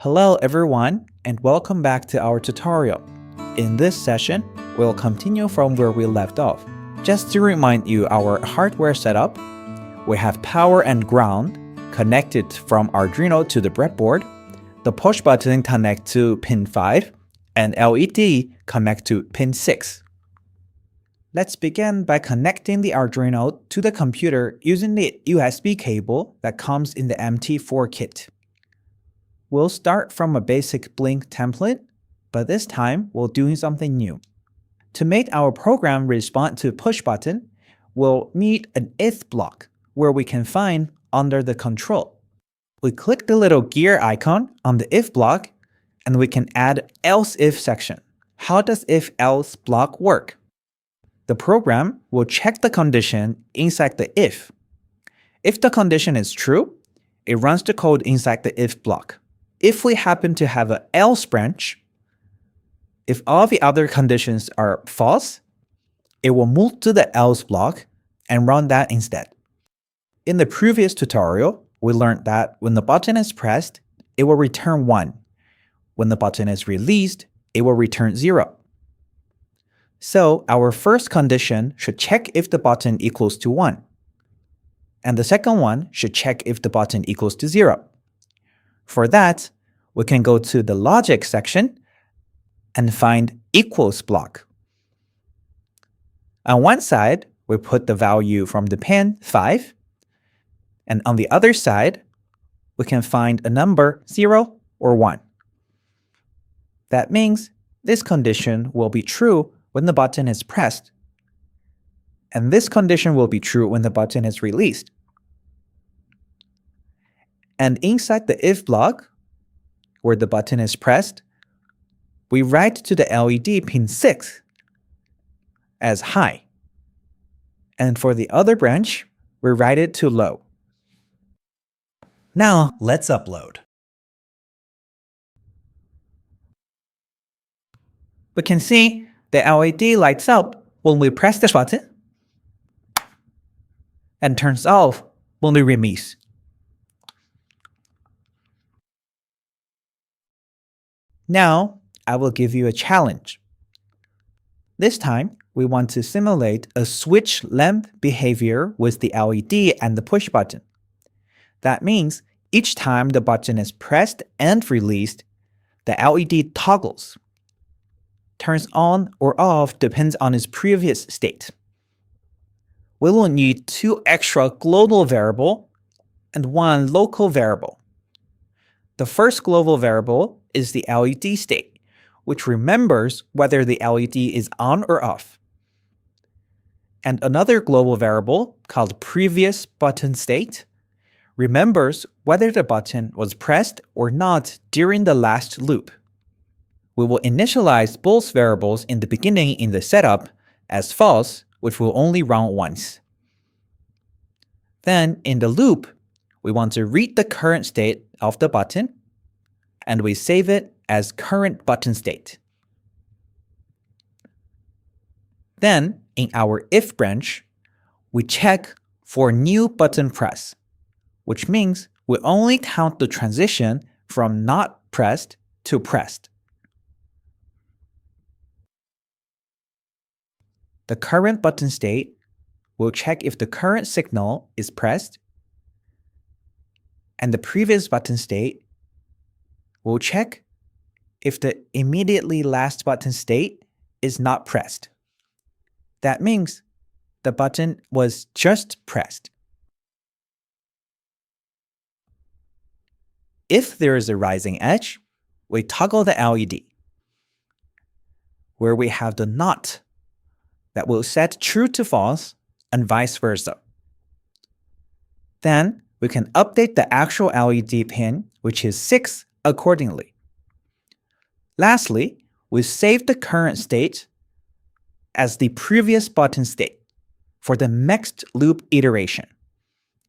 Hello everyone, and welcome back to our tutorial. In this session, we'll continue from where we left off. Just to remind you our hardware setup, we have power and ground connected from Arduino to the breadboard, the push button connect to pin 5, and LED connect to pin 6. Let's begin by connecting the Arduino to the computer using the USB cable that comes in the MT4 kit. We'll start from a basic Blink template, but this time we're doing something new. To make our program respond to push button, we'll need an if block where we can find under the control. We click the little gear icon on the if block and we can add else if section. How does if else block work? The program will check the condition inside the if. If the condition is true, it runs the code inside the if block. If we happen to have an else branch, if all the other conditions are false, it will move to the else block and run that instead. In the previous tutorial, we learned that when the button is pressed, it will return 1. When the button is released, it will return 0. So our first condition should check if the button equals to 1. And the second one should check if the button equals to 0. For that, we can go to the logic section and find equals block. On one side, we put the value from the pin 5, and on the other side, we can find a number 0 or 1. That means this condition will be true when the button is pressed, and this condition will be true when the button is released. And inside the if block, where the button is pressed, we write to the LED pin 6 as high. And for the other branch, we write it to low. Now let's upload. We can see the LED lights up when we press this button and turns off when we release. Now, I will give you a challenge. This time, we want to simulate a switch lamp behavior with the LED and the push button. That means each time the button is pressed and released, the LED toggles. Turns on or off depends on its previous state. We will need 2 extra global variables and 1 local variable. The first global variable is the LED state, which remembers whether the LED is on or off. And another global variable, called previous button state, remembers whether the button was pressed or not during the last loop. We will initialize both variables in the beginning in the setup as false, which will only run once. Then, in the loop, we want to read the current state of the button, and we save it as current button state. Then, in our if branch, we check for new button press, which means we only count the transition from not pressed to pressed. The current button state will check if the current signal is pressed, and the previous button state will check if the immediately last button state is not pressed. That means the button was just pressed. If there is a rising edge, we toggle the LED, where we have the not that will set true to false and vice versa. Then we can update the actual LED pin, which is 6, accordingly. Lastly, we save the current state as the previous button state for the next loop iteration.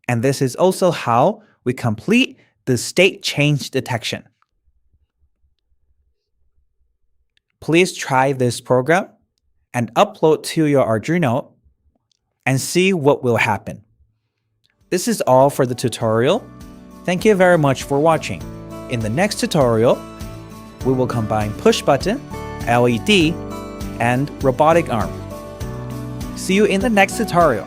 And this is also how we complete the state change detection. Please try this program and upload to your Arduino and see what will happen. This is all for the tutorial. Thank you very much for watching. In the next tutorial, we will combine push button, LED, and robotic arm. See you in the next tutorial.